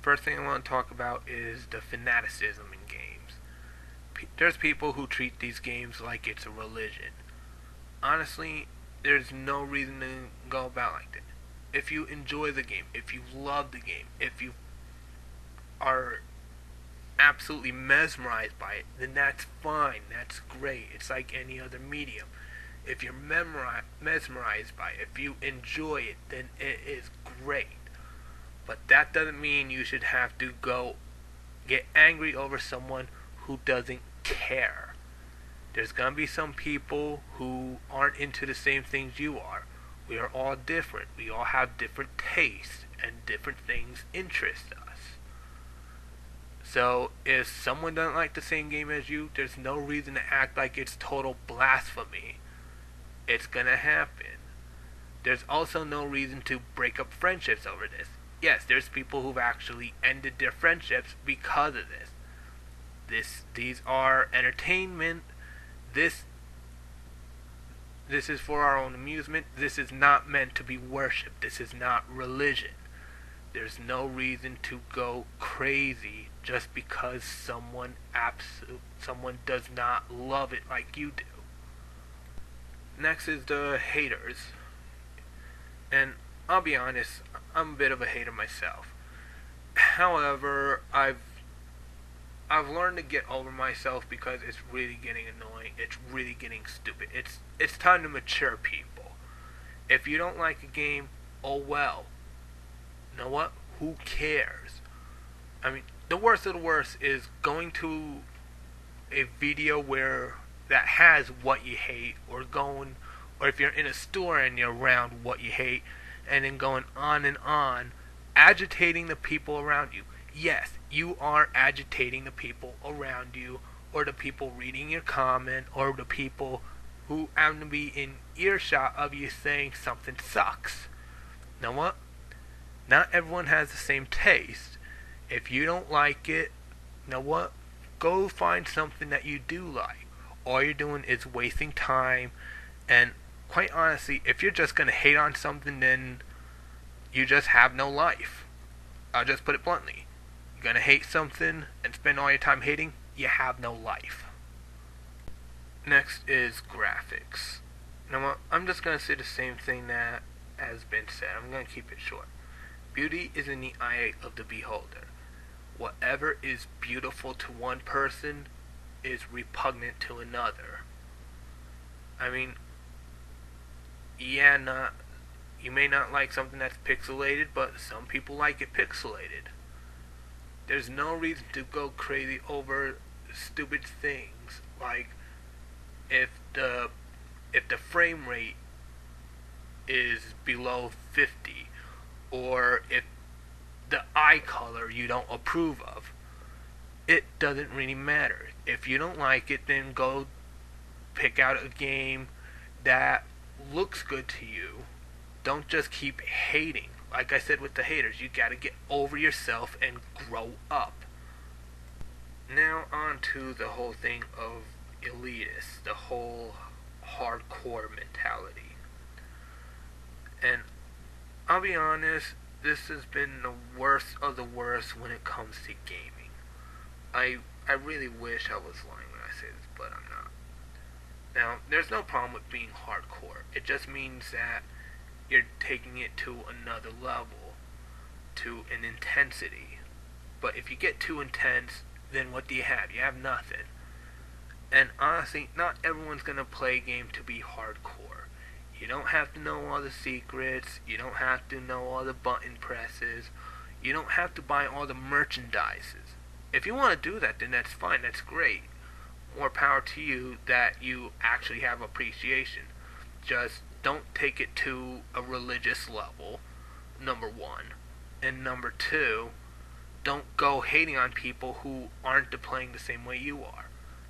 First thing I want to talk about is the fanaticism in games. There's people who treat these games like it's a religion. Honestly, there's no reason to go about like that. If you enjoy the game, if you love the game, if you are absolutely mesmerized by it, then that's fine. That's great. It's like any other medium. If you're mesmerized by it, if you enjoy it, then it is great. But that doesn't mean you should have to go get angry over someone who doesn't care. There's gonna be some people who aren't into the same things you are. We are all different. We all have different tastes, and different things interest us. So if someone doesn't like the same game as you, there's no reason to act like it's total blasphemy. It's gonna happen. There's also no reason to break up friendships over this. Yes, there's people who've actually ended their friendships because of this. These are entertainment. This this is for our own amusement. This is not meant to be worshipped. This is not religion. There's no reason to go crazy just because someone does not love it like you do. Next is the haters. And I'll be honest, I'm a bit of a hater myself. However, I've learned to get over myself because it's really getting annoying. It's really getting stupid. It's time to mature, people. If you don't like a game, oh well. You know what? Who cares? I mean, the worst of the worst is going to a video where that has what you hate, or if you're in a store and you're around what you hate, and then going on, agitating the people around you. Yes, you are agitating the people around you, or the people reading your comment, or the people who happen to be in earshot of you saying something sucks. You know what? Not everyone has the same taste. If you don't like it, you know what? Go find something that you do like. All you're doing is wasting time, and quite honestly, if you're just gonna hate on something, then you just have no life. I'll just put it bluntly. You're gonna hate something and spend all your time hating, you have no life. Next is graphics. Now, I'm just gonna say the same thing that has been said. I'm gonna keep it short. Beauty is in the eye of the beholder. Whatever is beautiful to one person is repugnant to another. I mean, you may not like something that's pixelated, but some people like it pixelated. There's no reason to go crazy over stupid things like if the frame rate is below 50, or if the eye color you don't approve of. It doesn't really matter. If you don't like it, then go pick out a game that looks good to you. Don't just keep hating. Like I said with the haters, you gotta get over yourself and grow up. Now on to the whole thing of elitists, the whole hardcore mentality. And I'll be honest, this has been the worst of the worst when it comes to gaming. I really wish I was lying when I say this, but I'm not. Now, there's no problem with being hardcore. It just means that you're taking it to another level, to an intensity. But if you get too intense, then what do you have? You have nothing. And honestly, not everyone's gonna play a game to be hardcore. You don't have to know all the secrets. You don't have to know all the button presses. You don't have to buy all the merchandises. If you want to do that, then that's fine. That's great. More power to you that you actually have appreciation. Just don't take it to a religious level, number one. And number two, don't go hating on people who aren't playing the same way you are.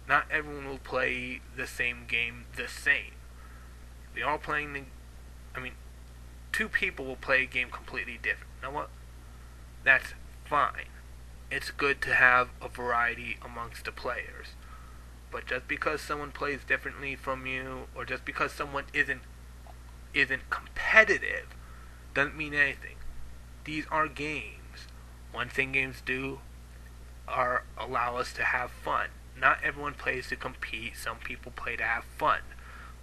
Not everyone will play the same game the same. We are playing two people will play a game completely different. You know what? That's fine. It's good to have a variety amongst the players. But just because someone plays differently from you, or just because someone isn't competitive, doesn't mean anything. These are games. One thing games do are allow us to have fun. Not everyone plays to compete. Some people play to have fun.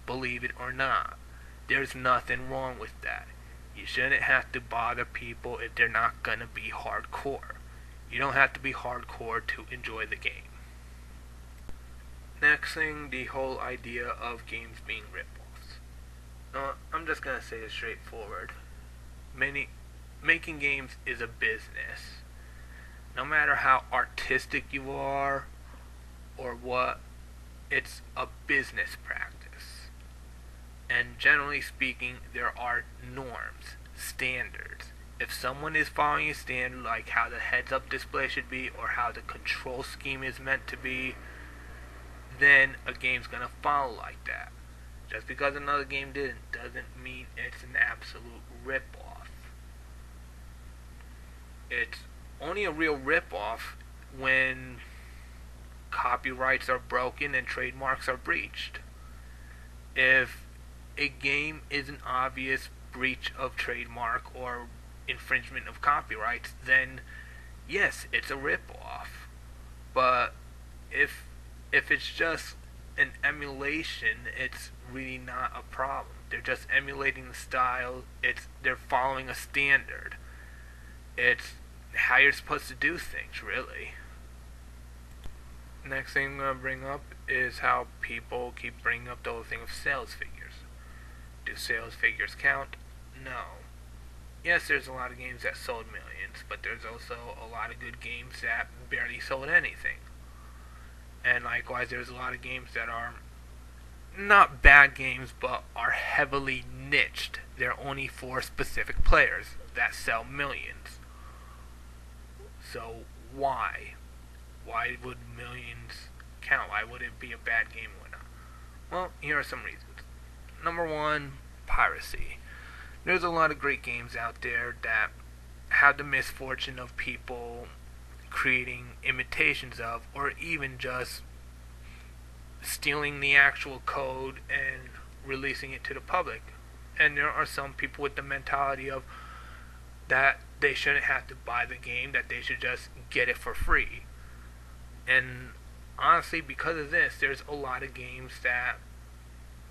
Believe it or not. There's nothing wrong with that. You shouldn't have to bother people if they're not gonna be hardcore. You don't have to be hardcore to enjoy the game. Next thing, the whole idea of games being rip-offs. I'm just gonna say it straightforward. Making games is a business. No matter how artistic you are or what, it's a business practice. And generally speaking, there are norms, standards. If someone is following a standard like how the heads-up display should be or how the control scheme is meant to be, then a game's gonna follow like that. Just because another game didn't doesn't mean it's an absolute rip-off. It's only a real rip-off when copyrights are broken and trademarks are breached. If a game is an obvious breach of trademark or infringement of copyrights, then yes, it's a rip-off. But if it's just an emulation, it's really not a problem. They're just emulating the style. They're following a standard. It's how you're supposed to do things, really. Next thing I'm going to bring up is how people keep bringing up the whole thing of sales figures. Do sales figures count? No. Yes, there's a lot of games that sold millions, but there's also a lot of good games that barely sold anything. And likewise, there's a lot of games that are not bad games, but are heavily niched. They're only for specific players that sell millions. So why? Why would millions count? Why would it be a bad game or not? Well, here are some reasons. Number one, piracy. There's a lot of great games out there that have the misfortune of people creating imitations of, or even just stealing the actual code and releasing it to the public. And there are some people with the mentality of that they shouldn't have to buy the game, that they should just get it for free. And honestly, because of this, there's a lot of games that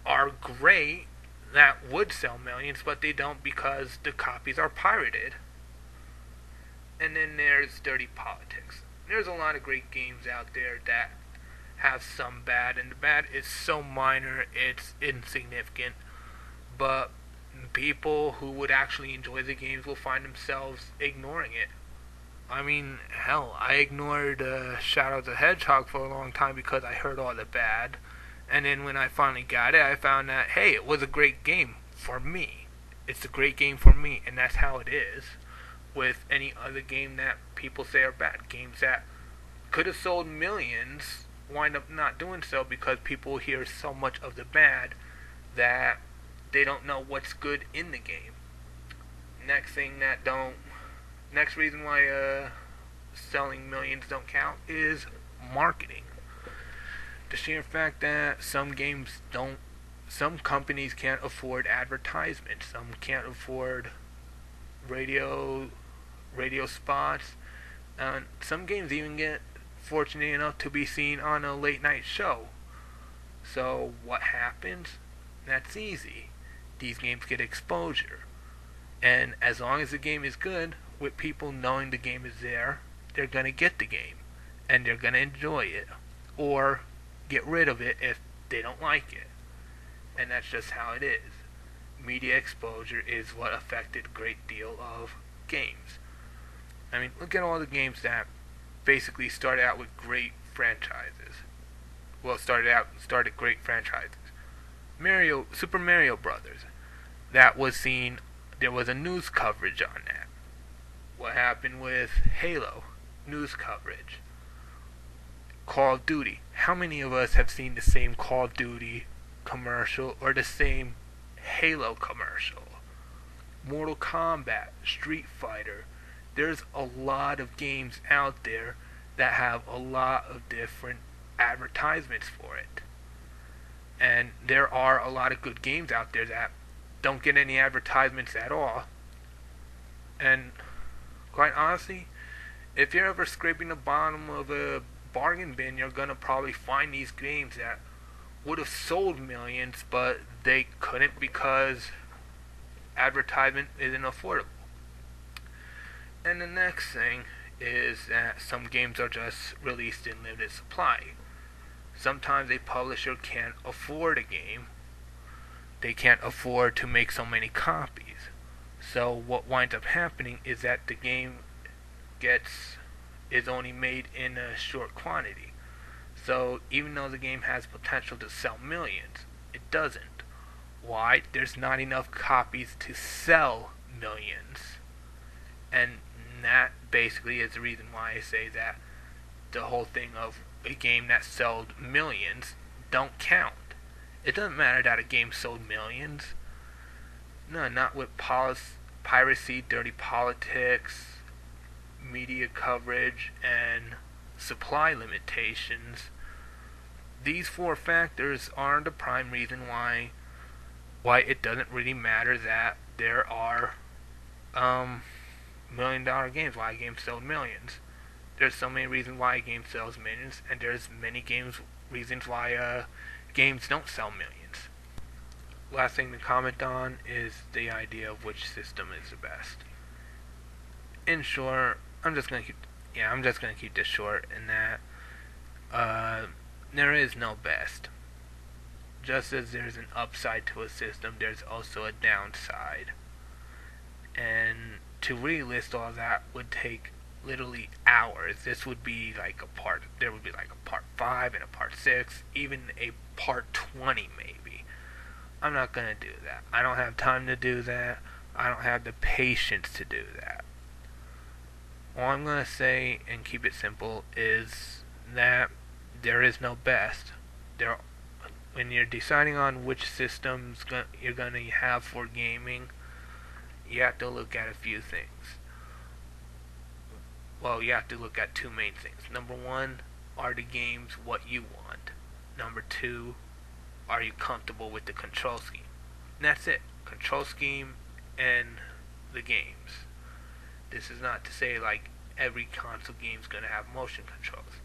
are great that would sell millions, but they don't because the copies are pirated. And then there's dirty politics. There's a lot of great games out there that have some bad, and the bad is so minor it's insignificant, but people who would actually enjoy the games will find themselves ignoring it. I mean, hell, I ignored Shadow the Hedgehog for a long time because I heard all the bad, and then when I finally got it, I found that, hey, it was a great game for me. It's a great game for me, and that's how it is with any other game that people say are bad. Games that could have sold millions wind up not doing so because people hear so much of the bad that they don't know what's good in the game. Next reason why selling millions don't count is marketing. The sheer fact that some companies can't afford advertisements, some can't afford radio spots, some games even get fortunate enough to be seen on a late night show. So what happens? That's easy. These games get exposure. And as long as the game is good, with people knowing the game is there, they're going to get the game. And they're going to enjoy it. Or get rid of it if they don't like it. And that's just how it is. Media exposure is what affected a great deal of games. I mean, look at all the games that basically started out with great franchises. Well, started great franchises. Super Mario Brothers. That was seen, there was a news coverage on that. What happened with Halo? News coverage. Call of Duty. How many of us have seen the same Call of Duty commercial or the same Halo commercial? Mortal Kombat, Street Fighter. There's a lot of games out there that have a lot of different advertisements for it. And there are a lot of good games out there that don't get any advertisements at all. And quite honestly, If you're ever scraping the bottom of a bargain bin, you're gonna probably find these games that would have sold millions, but they couldn't because advertisement isn't affordable. And the next thing is that some games are just released in limited supply. Sometimes a publisher can't afford a game. They can't afford to make so many copies. So what winds up happening is that the game is only made in a short quantity. So even though the game has potential to sell millions, it doesn't. Why? There's not enough copies to sell millions. And that basically is the reason why I say that the whole thing of a game that sold millions don't count. It doesn't matter that a game sold millions. No, not with piracy, dirty politics, media coverage, and supply limitations. These four factors are the prime reason why it doesn't really matter that there are $1 million games, why a game sells millions. There's so many reasons why a game sells millions, and there's many reasons why games don't sell millions. Last thing to comment on is the idea of which system is the best. In short, I'm just gonna keep this short in that there is no best. Just as there's an upside to a system, there's also a downside. And to really list all that would take literally hours. This would be like there would be like a part 5 and a part 6, even a part 20 maybe. I'm not gonna do that. I don't have time to do that. I don't have the patience to do that. All I'm gonna say, and keep it simple, is that there is no best. When you're deciding on which systems you're gonna have for gaming, you have to look at a few things. Well, you have to look at two main things. Number one, are the games what you want? Number two, are you comfortable with the control scheme? And that's it. Control scheme and the games. This is not to say like every console game is going to have motion controls.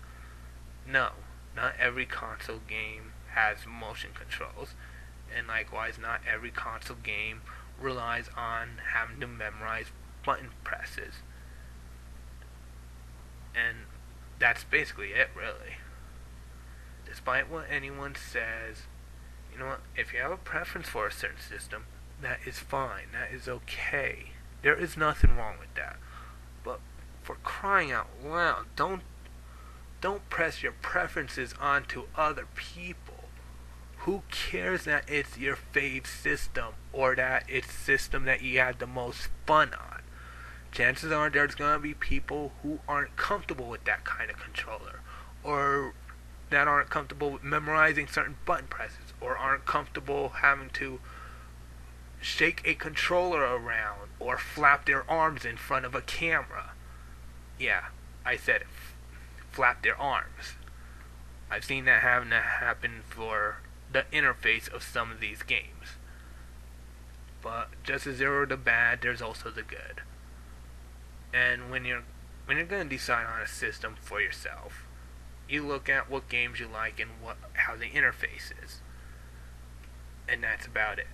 No, not every console game has motion controls. And likewise, not every console game relies on having to memorize button presses. And that's basically it, really. Despite what anyone says, you know what, if you have a preference for a certain system, that is fine, that is okay. There is nothing wrong with that. But for crying out loud, don't press your preferences onto other people. Who cares that it's your fave system or that it's system that you had the most fun on? Chances are there's going to be people who aren't comfortable with that kind of controller, or that aren't comfortable with memorizing certain button presses, or aren't comfortable having to shake a controller around or flap their arms in front of a camera. Yeah, I said it. Flap their arms. I've seen that having to happen for the interface of some of these games. But just as there are the bad, there's also the good. And when you're going to decide on a system for yourself, you look at what games you like and how the interface is. And that's about it.